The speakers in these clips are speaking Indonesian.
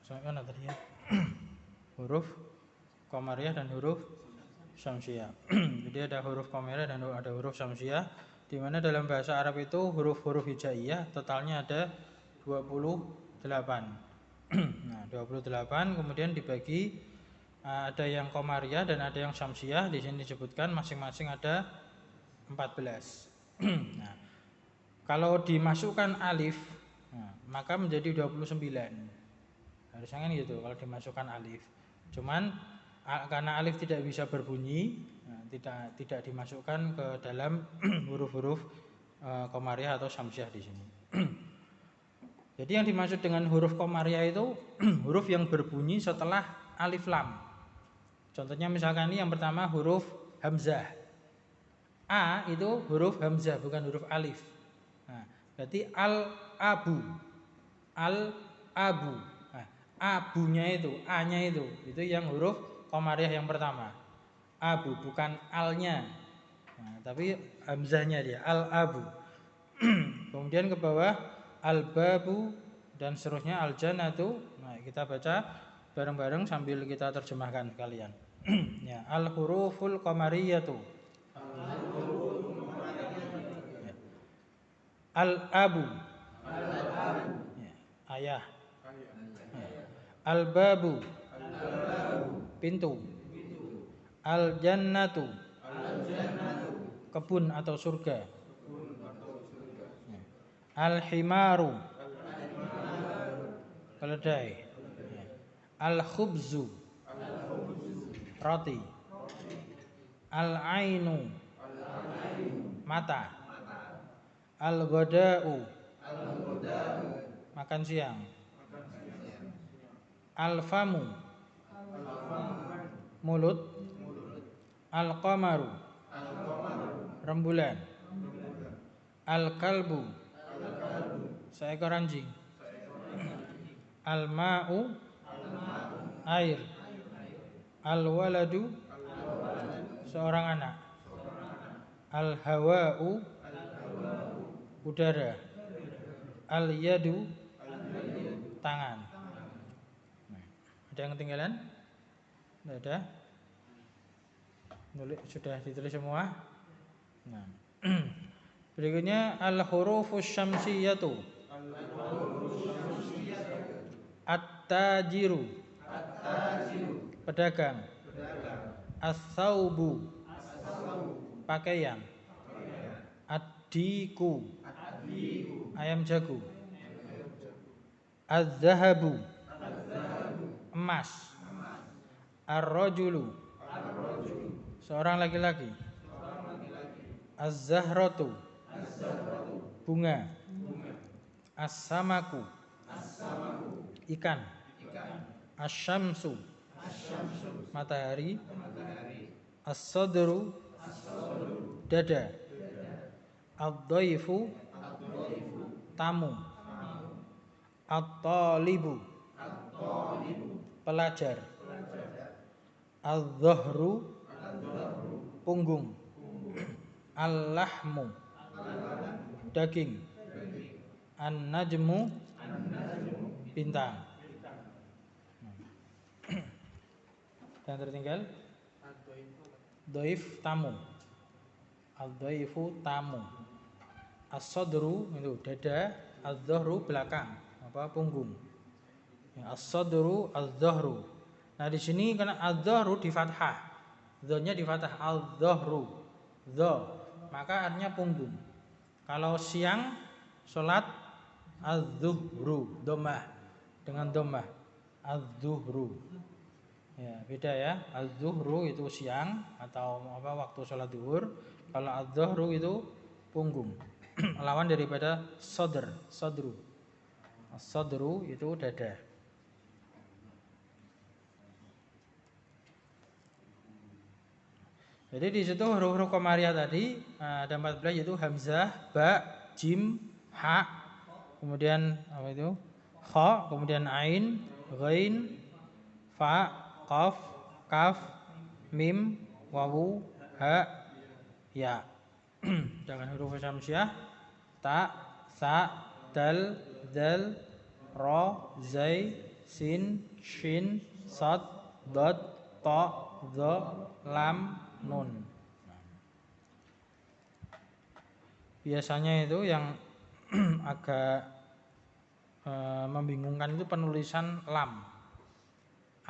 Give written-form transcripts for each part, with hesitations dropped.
Kan tadi ya. Huruf qamariyah dan huruf syamsiyah. Jadi ada huruf qamariyah dan ada huruf syamsiyah, di mana dalam bahasa Arab itu huruf-huruf hijaiyah totalnya ada 28. Nah, 28 kemudian dibagi, ada yang qamariyah dan ada yang syamsiyah. Di sini disebutkan masing-masing ada 14. Nah, kalau dimasukkan alif, maka menjadi 29. Harusnya kan gitu kalau dimasukkan alif. Cuman karena alif tidak bisa berbunyi, tidak dimasukkan ke dalam huruf-huruf qamariyah atau syamsiyah di sini. Jadi yang dimaksud dengan huruf qamariyah itu huruf yang berbunyi setelah alif lam. Contohnya misalkan ini yang pertama huruf hamzah. A itu huruf hamzah bukan huruf alif. Nah, berarti al-abu. Al-abu. Nah, abunya itu, a-nya itu yang huruf qamariyah yang pertama. Abu bukan alnya. Nah, tapi hamzahnya dia al-abu. Kemudian ke bawah al-babu dan seterusnya al-jannatu. Nah, kita baca bareng-bareng sambil kita terjemahkan sekalian. Ya, al-huruful qamariyatu. Ya. Al-abu. Ya, ayah. Al-babu, pintu. Al-jannatu, kebun atau surga. Al-himaru, keledai. Al-khubzu, roti. Al-ainu, mata. Al-ghada'u, makan siang. Al-famu, mulut. Al-qamaru, rembulan. Al-kalbu, seekor anjing. Al-ma'u, air. Al-waladu, seorang anak. Al-hawa'u, udara. Al-yadu, tangan. Ada yang ketinggalan? Tidak ada? Sudah ditulis semua? Nah. Berikutnya al-hurufus syamsiyatu. At-tajiru, pedagang. As-saubu, pakaian. Ad-diku, ayam jago. Az-zahabu, emas. Ar-rajulu, seorang laki-laki. Az-zahratu, bunga. As-samaku, ikan. Asy-syamsu, matahari. As-sadru, dada. Ad-dhaifu, tamu. At-talibu, pelajar. Al-dhahru, punggung. Al-lahmu, daging. An-najmu, bintang. Yang tertinggal dhaif, tamu. Al-dhaifu, tamu. As-sadru itu dada. Al-dhahru, belakang, punggung. As-sadru, al-dhahru. Nah, di sini karena al-dhahru di fathah, dha-nya di fathah, al-dhahru, dha, maka artinya punggung. Kalau siang salat az-zuhru, dhammah, dengan dhammah, az-zuhru. Ya, beda ya. Az-zuhru itu siang atau waktu salat zuhur. Kalau az-zuhru itu punggung. Lawan daripada sadru. As-sadru itu dada. Jadi di situ huruf-huruf qamariyah tadi ada 14, yaitu hamzah, ba, jim, ha, kemudian apa itu? Kha, kemudian ain, ghain, fa, qaf, kaf, mim, wawu, ha, ya. Jangan huruf syamsiah, ta, sa, dal, zal, ra, zai, sin, shin, sad, dot, to, dho, lam, nun. Biasanya itu yang agak membingungkan itu penulisan lam.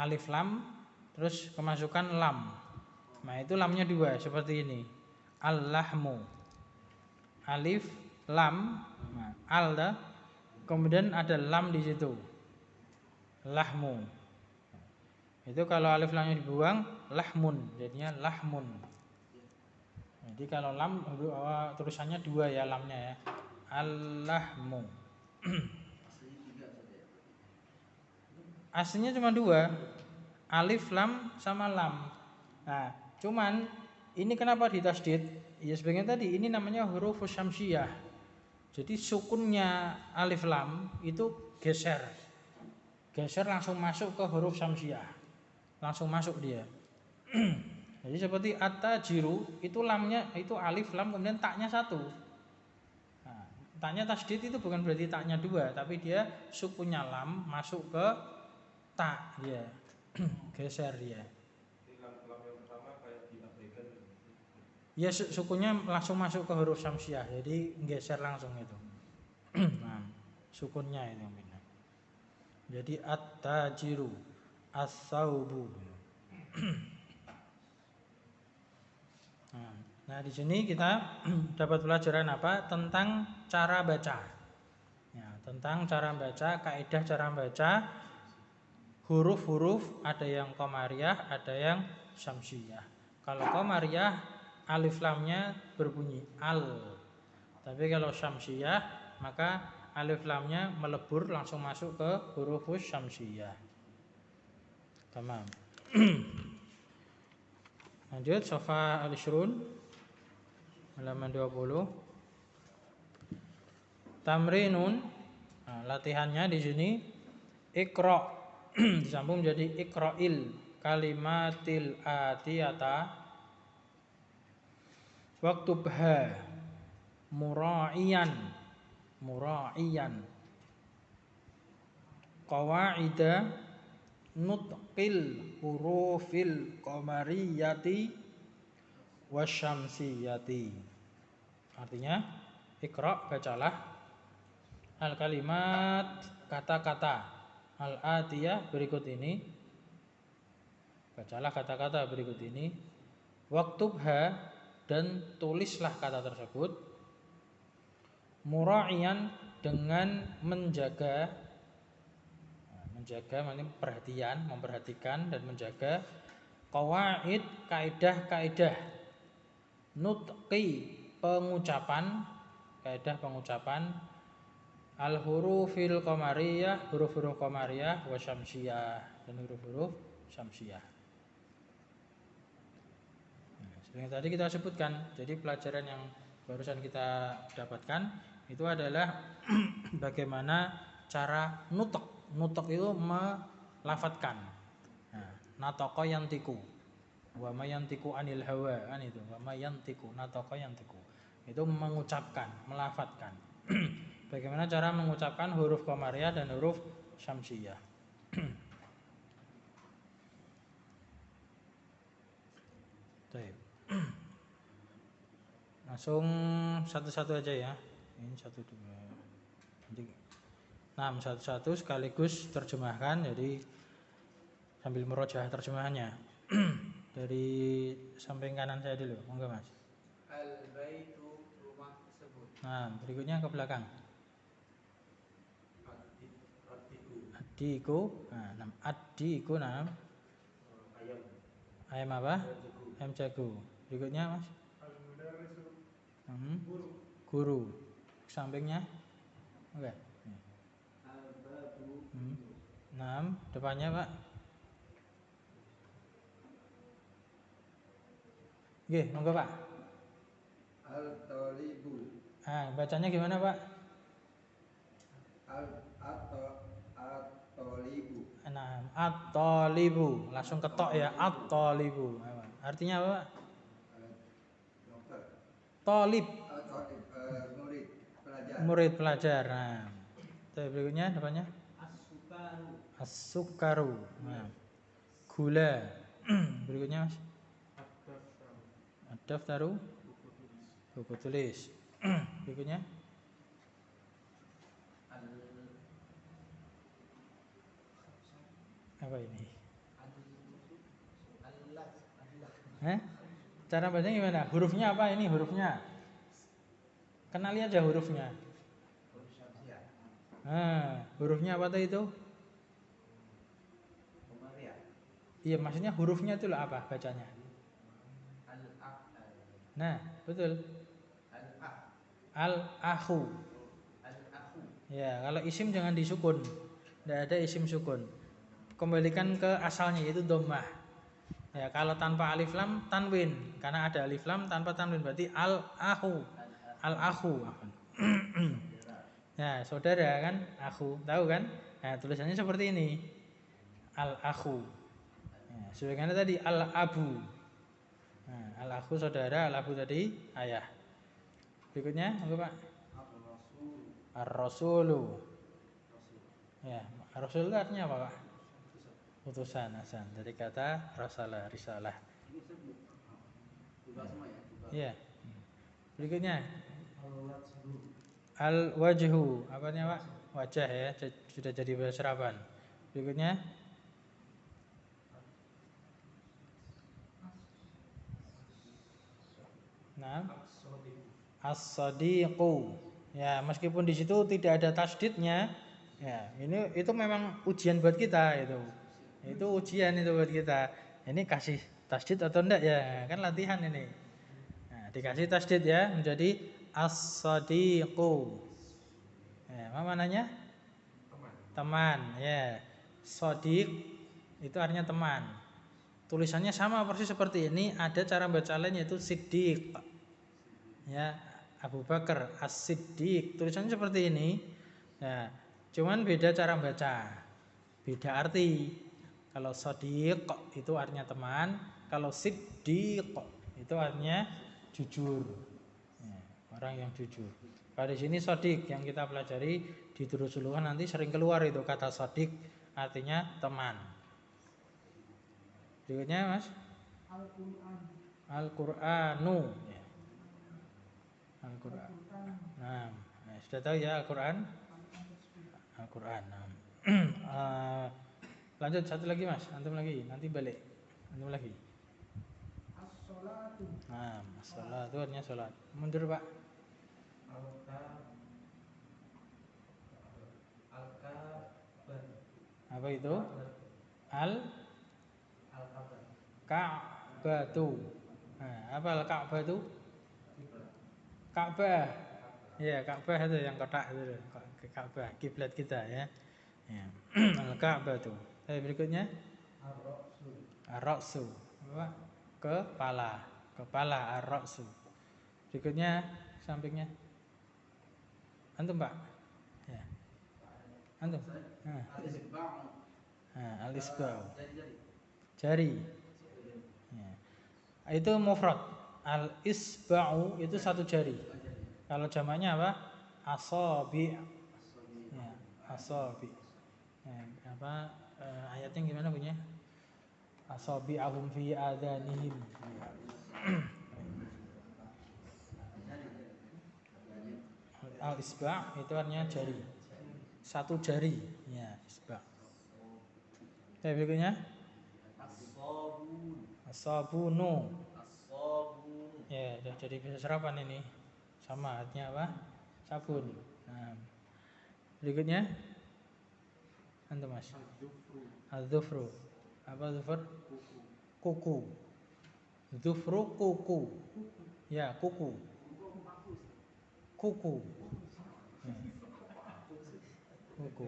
Alif lam terus kemasukan lam. Nah, itu lamnya dua seperti ini. Al-lahmu. Alif lam, nah, al dah. Kemudian ada lam di situ. Lahmu. Itu kalau alif lamnya dibuang, lahmun, jadinya lahmun. Jadi kalau lam tulisannya dua ya lamnya ya. Al-lahmu. Aslinya cuma dua. Alif lam sama lam. Nah, cuman ini kenapa ditasdid? Ya sebagian tadi ini namanya huruf syamsiyah. Jadi sukunnya alif lam itu geser. Geser langsung masuk ke huruf syamsiyah. Langsung masuk dia. Jadi seperti at-tajiru itu lamnya itu alif lam kemudian taknya satu. Nah, taknya tasdid itu bukan berarti taknya dua, tapi dia sukunya lam masuk ke tak dia. Geser dia. Lam yang pertama kayak diabaikan. Ya sukunya langsung masuk ke huruf syamsiyah. Jadi geser langsung itu. Nah, sukunnya itu benar. Jadi at-tajiru, as-saubu. Nah, di sini kita dapat pelajaran apa? Tentang cara baca. Ya, tentang cara baca, kaidah cara baca huruf-huruf, ada yang qamariyah, ada yang syamsiyah. Kalau qamariyah alif lamnya berbunyi al. Tapi kalau syamsiyah maka alif lamnya melebur langsung masuk ke huruf syamsiyah. Tamam. Lanjut Sofa al-Ishrun halaman 20. Tamrinun. Nah, latihannya di sini Iqra disambung menjadi Iqra'il kalimatil atiyata waktubha mura'iyan qawaida nutqil hurufil qamariyati wasyamsiyati. Artinya Iqra, bacalah al kalimat, kata-kata al-atiyah berikut ini. Bacalah kata-kata berikut ini. Waktubha, dan tulislah kata tersebut. Mura'iyan, dengan menjaga. Menjaga maknanya perhatian, memperhatikan dan menjaga. Qawaid, kaidah-kaidah. Nutqi, pengucapan, kaidah pengucapan. Al-hurufil qamariyah, huruf-huruf qamariyah, wa syamsiyah, dan huruf-huruf syamsiyah. Nah, seperti yang tadi kita sebutkan, jadi pelajaran yang barusan kita dapatkan itu adalah bagaimana cara nutok. Nutok itu melafatkan. Nah, natoko yantiku, wa ma yantiku anil hawa, kan itu. Wa ma yantiku, natoko yantiku. Itu mengucapkan, melafatkan. Bagaimana cara mengucapkan huruf qamariyah dan huruf syamsiyah. Langsung satu-satu aja ya. Ini 1, 2. Nanti 6 satu-satu sekaligus terjemahkan, jadi sambil merojaah terjemahannya. Dari samping kanan saya dulu, monggo Mas. Al-baitu, rumah tersebut. Nah, berikutnya ke belakang. Adiku, nah, adiku, nah. Ayam. Ayam apa? Ayam jago. Berikutnya Mas. Guru. Sampingnya, oke. Nah, depannya Pak. Oke, monggo Pak. Al-talibu. Bacanya gimana Pak? At-talibu. Nah, at-talibu, langsung ketok ya, at-talibu. Artinya apa Pak? Talib. Murid, pelajar. Murid, pelajar. Nah, berikutnya depannya. As-sukaru. Nah, gula. Berikutnya Mas. Ad-daftaru. Buku tulis. Berikutnya. Apa ini? Cara bacanya gimana? Hurufnya apa ini hurufnya? Kenali aja hurufnya. Hurufnya apa tuh itu? Iya, maksudnya hurufnya itu lah apa bacanya? Nah, betul. Al-akhu. Ya, kalau isim jangan disukun. Tidak ada isim sukun. Kembalikan ke asalnya yaitu dhammah. Ya, kalau tanpa alif lam tanwin. Karena ada alif lam tanpa tanwin berarti al-akhu. Al-akhu. Ya, saudara kan, akhu, tahu kan? Nah, tulisannya seperti ini. Al-akhu. Ya, sebagaimana tadi al-abu. Nah, al-akhu saudara, al-abu tadi ayah. Berikutnya apa Pak? Ar-rasulu. Ya, rasul itu artinya apa Pak? Utusan, asan. Dari kata rasalah, risalah. Ya. Berikutnya al-wajhu. Apanya Pak? Wajah ya, sudah jadi bahasa Seraban. Berikutnya nah, as-sadiqu. Ya, meskipun di situ tidak ada tasdidnya, ya, itu memang ujian buat kita itu. Itu ujian itu buat kita. Ini kasih tasdid atau enggak ya? Kan latihan ini. Nah, dikasih tasdid ya menjadi as-sadiqu. Ya, apa mananya? Teman, ya. Sadiq itu artinya teman. Tulisannya sama persis seperti ini, ada cara baca lain yaitu siddiq. Ya, Abu Bakar As-Siddiq. Tulisannya seperti ini. Ya, cuman beda cara baca. Beda arti. Kalau sadiq itu artinya teman, kalau siddiq itu artinya jujur. Ya, orang yang jujur. Pada sini sadiq yang kita pelajari di Durus Uluhan nanti sering keluar itu kata sadiq artinya teman. Berikutnya Mas. Al-Qur'anu. Ya. Al-Qur'an. Nah, sudah tahu ya Al-Qur'an? Al-Qur'an. Nah. Lanjut satu lagi Mas, antum lagi, nanti balik. Antum lagi. As-sholatu. Nah, as-sholatu artinya sholat. Mundur Pak. Apa itu? Al-Ka'batu. Nah, apa al-Ka'batu? Ka'bah. Ya, Ka'bah itu yang kotak itu. Ka'bah, kiblat kita ya. Ya. Al-Ka'batu. Berikutnya ar-ra'su. Apa? Kepala. Kepala ar-ra'su. Berikutnya sampingnya. Antum Pak? Ya. Antum. Nah. Al-isba'u. Jari. Ya. Itu mufrad. Al-isba'u itu satu jari. Kalau jamaknya apa? Asabi'. Ya, asabi'. Ya, apa ayatnya gimana bunyinya? Asabi'ahum fi adanihim. Al-isba' itu artinya jari. Satu jari. Ya, isba'. Berikutnya as-sabunu. Ya, sudah jadi bahasa Serapan ini. Sama artinya apa? Sabun. Nah. Berikutnya antum Mas. Az-zufru. Apa zufur? Kuku. Zufru kuku. Ya, kuku. Kuku. Kuku.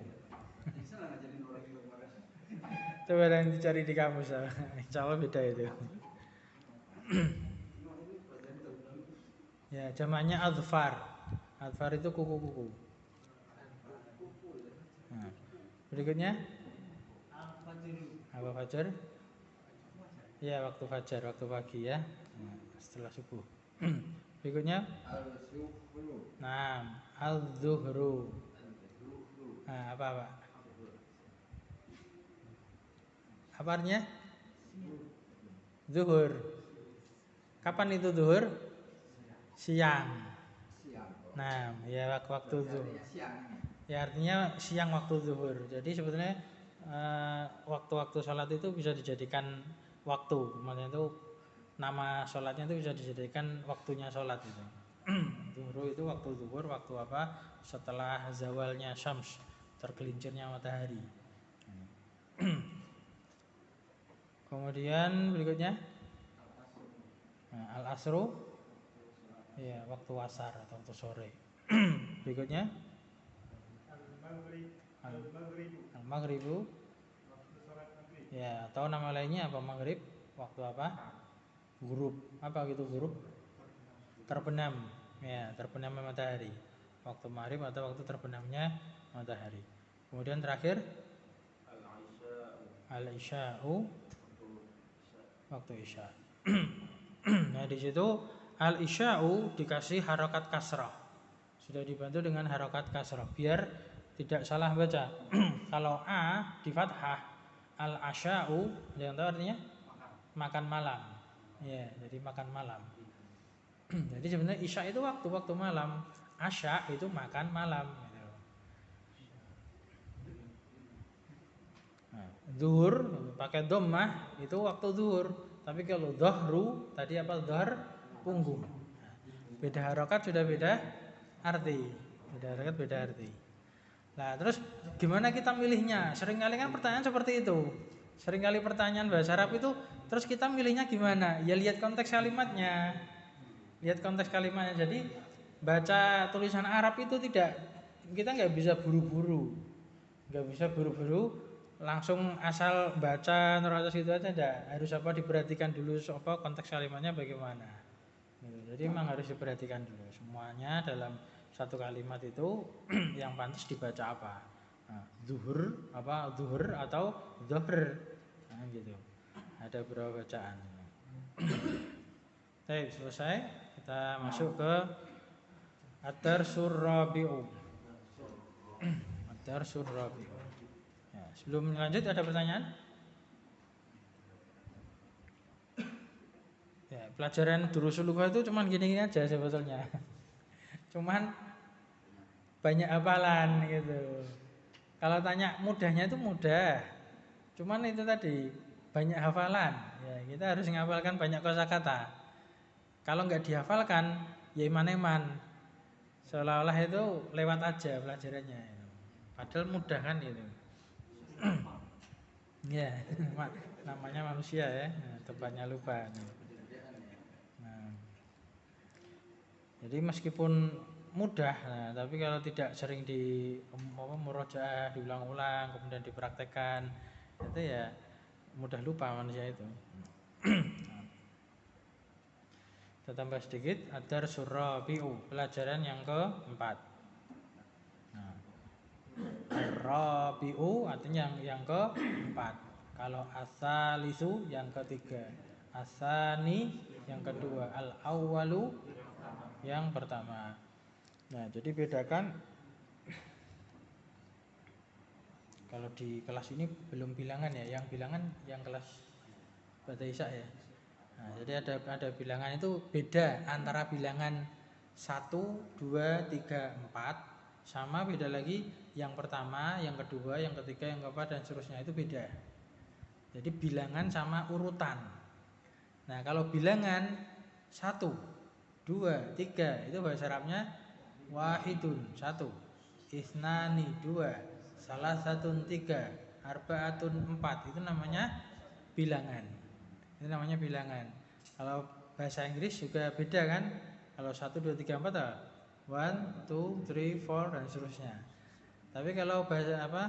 Coba yang dicari di kamus. Insya Allah beda itu. Ya, jamaknya azfar. Azfar itu kuku-kuku. Nah, berikutnya apa fajar? Ya, waktu fajar, waktu pagi ya. Nah, setelah subuh. Berikutnya nah, al-zuhru. Nah, apa? Apa artinya? Zuhur. Kapan itu zuhur? Siang. Nah, ya waktu zuhur. Ya artinya siang waktu zuhur. Jadi sebetulnya waktu-waktu sholat itu bisa dijadikan waktu. Maksudnya itu nama sholatnya itu bisa dijadikan waktunya sholat itu. Zuhur itu waktu zuhur, waktu apa? Setelah zawalnya syams, tergelincirnya matahari. Kemudian berikutnya al-asru, ya waktu asar atau waktu sore. Berikutnya al-maghribu, ya atau nama lainnya apa maghrib? Waktu apa? Ghurub. Apa gitu ghurub? Terbenam, ya terbenamnya matahari. Waktu maghrib atau waktu terbenamnya matahari. Kemudian terakhir al-isya'u, waktu isya. Nah di situ al-isya'u dikasih harokat kasrah, sudah dibantu dengan harokat kasrah biar tidak salah baca. Kalau a di fathah, al-asya'u, yang tahu artinya makan malam. Ya, jadi makan malam. Jadi sebenarnya isya itu waktu malam, asya itu makan malam. Nah, zuhur pakai dhammah itu waktu zuhur. Tapi kalau dhahru tadi apa? Dhahr, punggung. Nah, beda harokat sudah beda arti. Beda harokat beda arti. Nah terus gimana kita milihnya? Seringkali kan pertanyaan seperti itu. Seringkali pertanyaan bahasa Arab itu terus kita milihnya gimana? Ya lihat konteks kalimatnya. Lihat konteks kalimatnya. Jadi baca tulisan Arab itu tidak, kita nggak bisa buru-buru. Nggak bisa buru-buru langsung asal baca terus gitu aja enggak. Harus apa diperhatikan dulu apa konteks kalimatnya bagaimana. Jadi memang harus diperhatikan dulu semuanya dalam satu kalimat itu yang pantas dibaca apa. Nah, zuhur apa zuhur atau zuhr. Nah, gitu. Ada beberapa bacaan. Baik, selesai. Kita masuk ke Ad-Darsul Rabi'u. Ad-Darsul Rabi'u. Ya, sebelum lanjut ada pertanyaan? Ya, pelajaran Durusul Lughah itu cuman gini-gini aja sebetulnya. Cuman banyak hafalan gitu. Kalau tanya mudahnya itu mudah. Cuman itu tadi banyak hafalan. Ya, kita harus menghafalkan banyak kosakata. Kalau nggak dihafalkan, ya iman-iman. Seolah-olah itu lewat aja pelajarannya. Padahal mudah kan itu. Ya, namanya manusia ya, tempatnya lupa. Nah, jadi meskipun mudah, nah, tapi kalau tidak sering di murojaah, diulang-ulang, kemudian dipraktekkan, itu ya mudah lupa manusia itu. Kita tambah sedikit, Ad-Darsul Rabi'u, pelajaran yang keempat. Nah, Ar-Rabi'u artinya yang keempat. Kalau As-Salisu yang ketiga, As-Sani yang kedua, Al-Awwalu yang pertama. Nah, jadi bedakan. Kalau di kelas ini belum bilangan ya, yang bilangan yang kelas Bata Isya ya. Nah, jadi ada bilangan itu beda antara bilangan 1, 2, 3, 4 sama beda lagi yang pertama, yang kedua, yang ketiga, yang keempat dan seterusnya itu beda. Jadi bilangan sama urutan. Nah, kalau bilangan 1, 2, 3 itu bahasa Arabnya wahidun 1, isnani 2, salasatun 3, arbaatun 4 itu namanya bilangan. Itu namanya bilangan. Kalau bahasa Inggris juga beda kan? Kalau 1, 2, 3, 4 1, 2, 3, 4 dan seterusnya. Tapi kalau bahasa apa?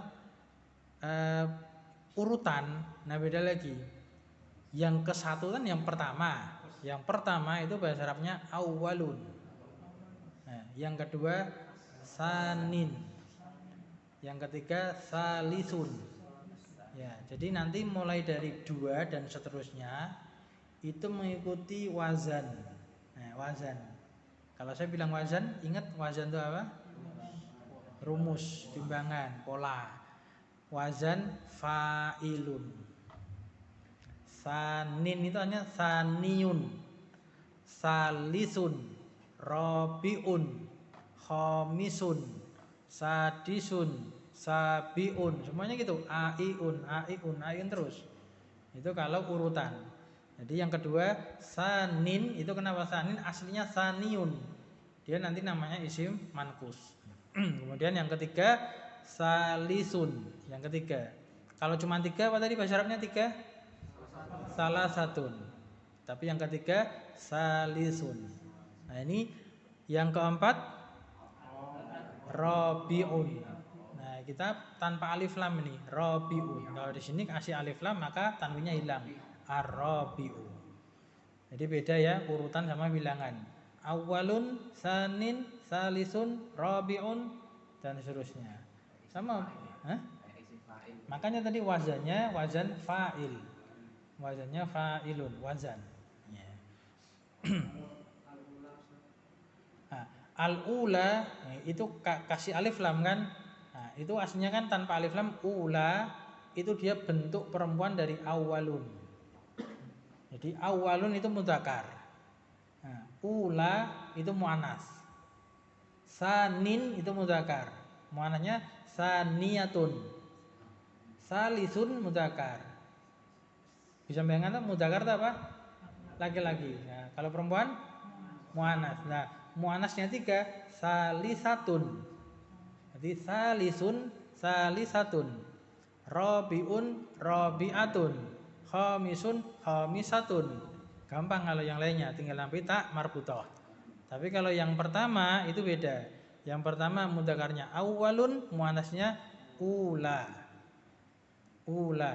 Urutan, nah beda lagi. Yang ke satu kan yang pertama. Yang pertama itu bahasa Arabnya awwalun. Nah, yang kedua sanin. Yang ketiga salisun. Ya, jadi nanti mulai dari 2 dan seterusnya itu mengikuti wazan. Nah, wazan. Kalau saya bilang wazan, ingat wazan itu apa? Rumus, timbangan, pola. Wazan fa'ilun. Sanin itu hanya saniyun, salisun, rabiun, khamisun, sadisun, sabiun, semuanya gitu. Aiun, aiun, aiun terus. Itu kalau urutan. Jadi yang kedua sanin, itu kenapa sanin? Aslinya saniyun. Dia nanti namanya isim mankus. Kemudian yang ketiga salisun. Yang ketiga. Kalau cuma tiga apa tadi bahasa Arabnya tiga? Salah satun. Tapi yang ketiga salisun. Nah ini yang keempat robiun. Nah kita tanpa alif lam ini robiun. Kalau di sini kasih alif lam maka tanwinnya hilang. Ar-robiu. Jadi beda ya urutan sama bilangan. Awalun, sanin, salisun, robiun dan seterusnya. Sama. Hah? Makanya tadi wazannya wazan fa'il. Wazannya fa'ilun, wazan. Ya. Nah, al-ula itu kasih alif lam kan? Nah, itu aslinya kan tanpa alif lam ula itu dia bentuk perempuan dari awalun. Jadi awalun itu mudzakkar. Nah, ula itu muannas. Sanin itu mudzakkar. Muannasnya saniyatun. Salisun mudzakkar. Bisa bayangkan mudzakkar itu apa? Laki-laki. Nah, kalau perempuan muannas. Nah, muannasnya 3, salisatun. Jadi salisun, salisatun. Rabiun, rabiatun. Khamisun, khamisatun. Gampang kalau yang lainnya, tinggal nampi tak marbutah. Tapi kalau yang pertama itu beda. Yang pertama mudzakarnya awalun, muannasnya ula. Ula.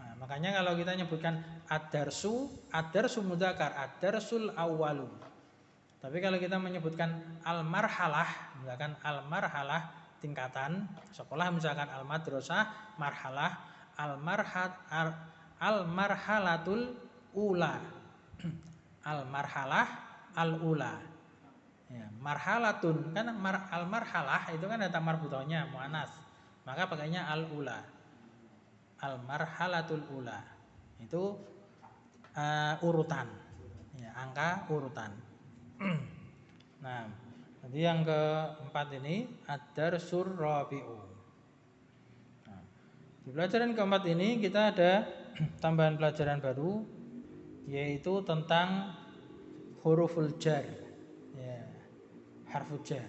Nah, makanya kalau kita nyebutkan ad-darsu, ad-darsu mudzakar, ad-darsul awwalu. Tapi kalau kita menyebutkan al-marhalah, misalkan al-marhalah tingkatan sekolah, misalkan al-madrasah marhalah, al-marhalatul ula. Al-marhalah al-ula. Ya, marhalatun kan al-marhalah itu kan ada marbutahnya muannas. Maka pakainya al-ula. Al-marhalatul ula. Itu urutan. Ya, angka urutan. Nah, nanti yang keempat ini ad-darsul rabi'u. Nah, di pelajaran keempat ini kita ada tambahan pelajaran baru, yaitu tentang huruful jar. Ya, harful jar.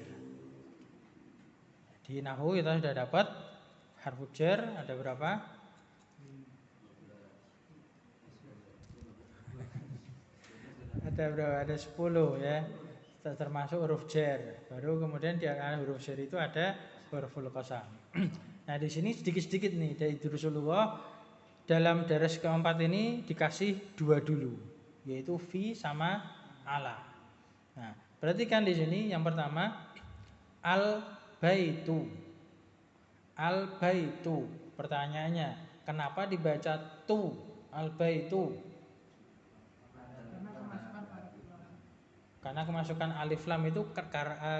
Di nahwu kita sudah dapat harful jar ada berapa? Ada berapa? Ada 10 ya. Termasuk huruf jar. Baru kemudian di antara huruf jar itu ada huruful qasam. Nah, di sini sedikit-sedikit nih dari Rasulullah dalam daras keempat ini dikasih 2 dulu, yaitu fi sama ala. Nah, perhatikan di sini yang pertama al baitu. Al baitu. Pertanyaannya, kenapa dibaca tu? Al baitu. Karena kemasukan alif lam itu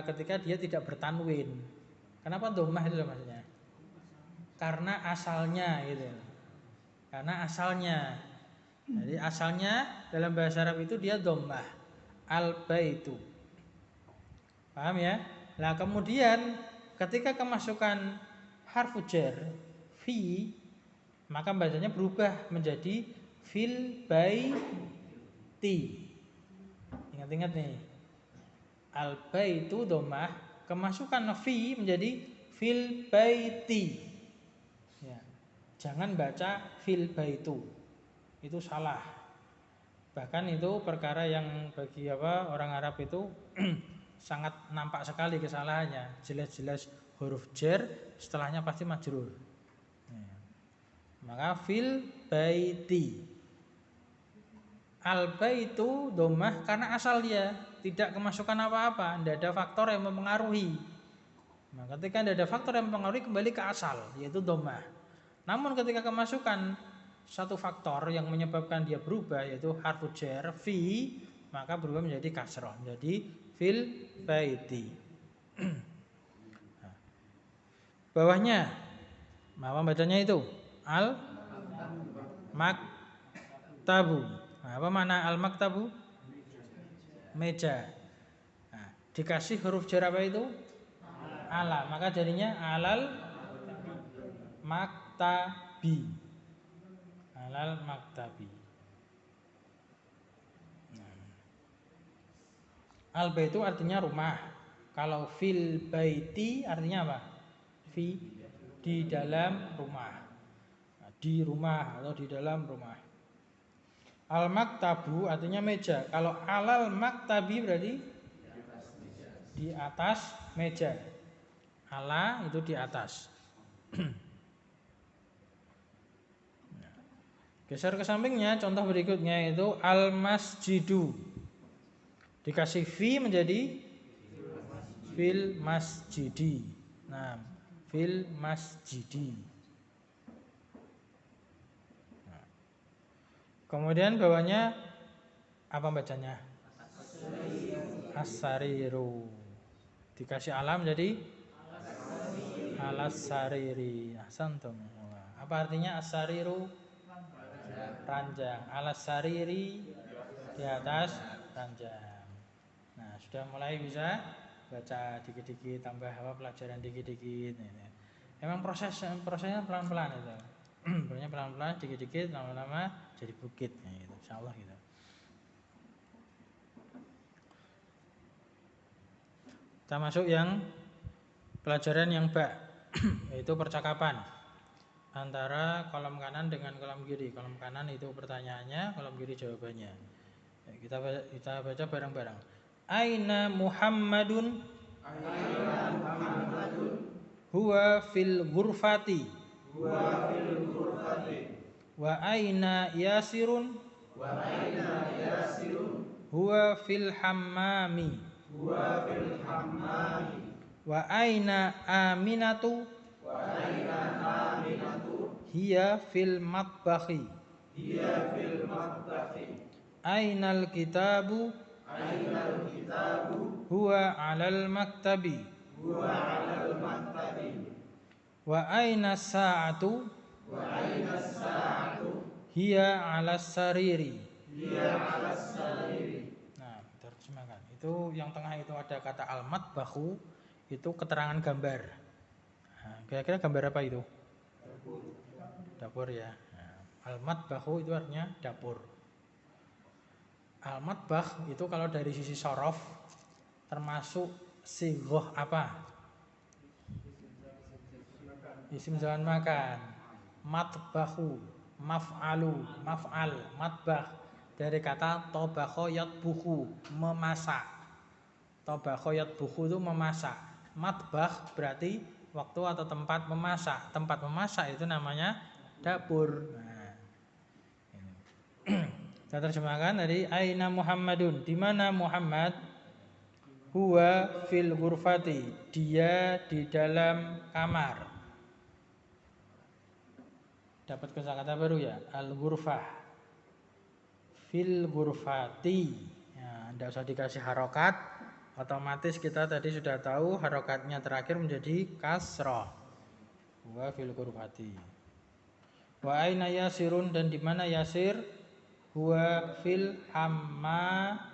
ketika dia tidak bertanwin. Kenapa dhammah itu maksudnya? Karena asalnya gitu. Karena asalnya. Jadi asalnya dalam bahasa Arab itu dia dhammah. Al-baitu. Paham ya? Nah, kemudian ketika kemasukan harfu jar fi, maka bacanya berubah menjadi fil baiti. Ingat-ingat nih, al-baitu dhammah, kemasukan fi menjadi fil baiti. Ya. Jangan baca fil baitu. Itu salah. Bahkan itu perkara yang bagi orang Arab itu sangat nampak sekali kesalahannya. Jelas-jelas huruf jar setelahnya pasti majrur. Ya. Maka fil baiti. Al-baitu dhammah karena asal dia tidak kemasukan apa-apa, tidak ada faktor yang mempengaruhi. Nah, ketika tidak ada faktor yang mempengaruhi kembali ke asal, yaitu dhammah. Namun ketika kemasukan satu faktor yang menyebabkan dia berubah, yaitu harfu jar fi, maka berubah menjadi kasrah, jadi fil baiti. Nah, bawahnya, bacanya itu al mak maktabu. Nah, apa makna al-maktabu? Meja. Nah, dikasih huruf jar apa itu? Ala, maka jadinya alal maktabi. Alal maktabi. Al baitu artinya rumah. Kalau fil baiti artinya apa? Di dalam rumah. Nah, di rumah atau di dalam rumah. Al maktabu artinya meja. Kalau alal maktabi berarti di atas meja. Ala itu di atas. Geser ke sampingnya, contoh berikutnya itu al masjidu. Dikasih fi menjadi fil masjidi. Nah, fil masjidi. Nah. Kemudian bawahnya apa bacanya? As-sariru. Dikasih alam jadi alas-sariri. Ahsantum. Apa artinya as-sariru? Ranjang. Alas-sariri di atas ranjang. Nah, sudah mulai bisa baca dikit-dikit, tambah apa pelajaran dikit-dikit. Emang prosesnya pelan-pelan itu. Prosesnya pelan-pelan, dikit-dikit, lama-lama jadi bukit gitu. Insyaallah gitu. Kita masuk yang pelajaran yang yaitu percakapan antara kolom kanan dengan kolom kiri. Kolom kanan itu pertanyaannya, kolom kiri jawabannya. Kita baca bareng-bareng. Aina Muhammadun? Huwa fil ghurfati. Wa aina Yasirun? Huwa fil hammami. Wa aina Aminatu? Hiya fil matbakhi. Ainal kitabu? Huwa alal maktabi. Wa aina sa'atu? Hiya alas sariri. Nah, terjemahkan. Itu yang tengah itu ada kata al-matbakhu, itu keterangan gambar. Nah, kira-kira gambar apa itu? Dapur ya. Nah, al-matbakhu itu artinya dapur. Al-matbakh itu kalau dari sisi sorof termasuk sighoh apa? Isim zaman makan. Matbakhu, maf'alu, maf'al, matbakh dari kata tobakho yatbuhu, memasak. Tobakho yatbuhu itu memasak. Matbakh berarti waktu atau tempat memasak. Tempat memasak itu namanya dapur. Nah, saya terjemahkan dari aina Muhammadun, di mana Muhammad? Huwa fil ghurfati, dia di dalam kamar. Dapat kosakata baru ya, al ghurfah. Fil ghurfati. Ya, tidak usah dikasih harokat, otomatis kita tadi sudah tahu harokatnya terakhir menjadi kasroh. Huwa fil ghurfati. Wa aina Yasirun, dan di mana Yasir? Huwa fil hammami.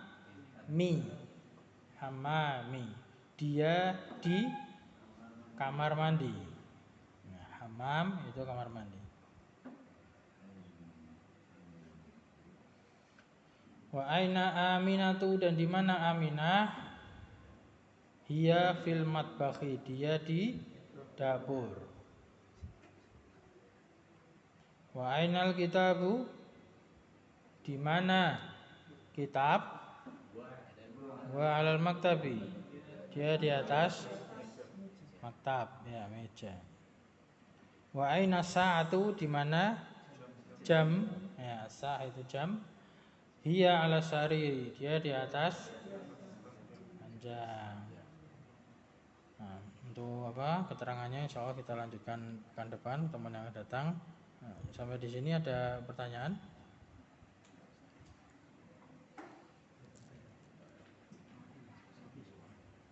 Hammami, dia di kamar mandi. Nah, hammam itu kamar mandi. Wa aina Aminatu, dan di mana Aminah? Hiya fil matbakhi, dia di dapur. Wa ainal kitabu, di mana kitab? Wa alal maktabi, dia di atas maktab, ya meja. Wa aina sa'atu, di mana jam? Ya, sa' itu jam. Hiya ala sariri, dia di atas ranjang. Nah, untuk apa keterangannya insya Allah kita lanjutkan pekan depan, teman yang akan datang. Nah, sampai di sini ada pertanyaan?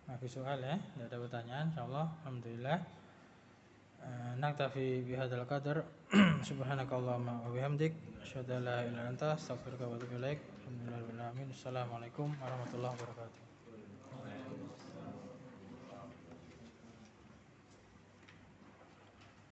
Nah, soal ya, tidak ada pertanyaan, insya Allah, alhamdulillah. Naktafi bihadzal qadar. Subhanakallahumma wa bihamdik asyhadu an la ilaha illa anta astaghfiruka wa atubu ilaik. Alhamdulillahirabbil alamin. Assalamualaikum warahmatullahi wabarakatuh.